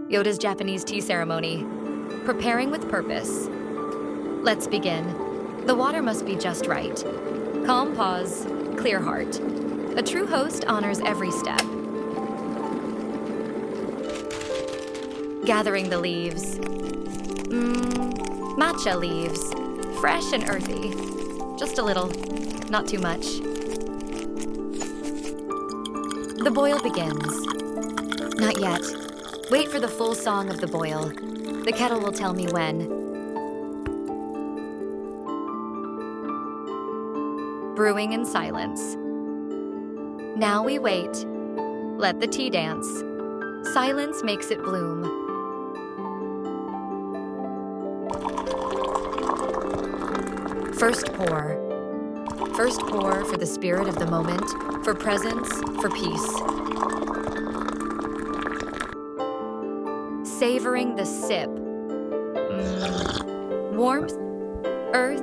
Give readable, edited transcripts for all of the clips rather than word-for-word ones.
Yoda's Japanese tea ceremony. Preparing with purpose. Let's begin. The water must be just right. Calm paws, clear heart. A true host honors every step. Gathering the leaves. Matcha leaves. Fresh and earthy. Just a little, not too much. The boil begins. Not yet. Wait for the full song of the boil. The kettle will tell me when. Brewing in silence. Now we wait. Let the tea dance. Silence makes it bloom. First pour. First pour for the spirit of the moment, for presence, for peace. Savoring the sip. Warmth, earth,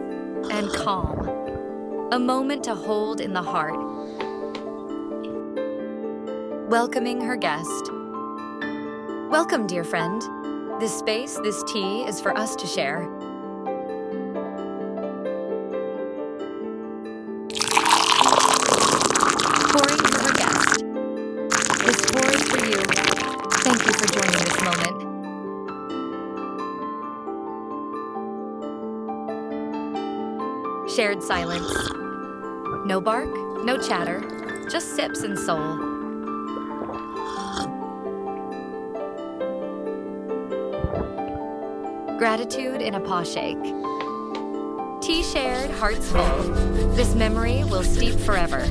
and calm. A moment to hold in the heart. Welcoming her guest. Welcome, dear friend. This space, this tea, is for us to share. Pouring for her guest. This pour is for you. Thank you for joining this moment. Shared silence. No bark, no chatter, just sips and soul. Gratitude in a paw shake. Tea shared, hearts full. This memory will steep forever.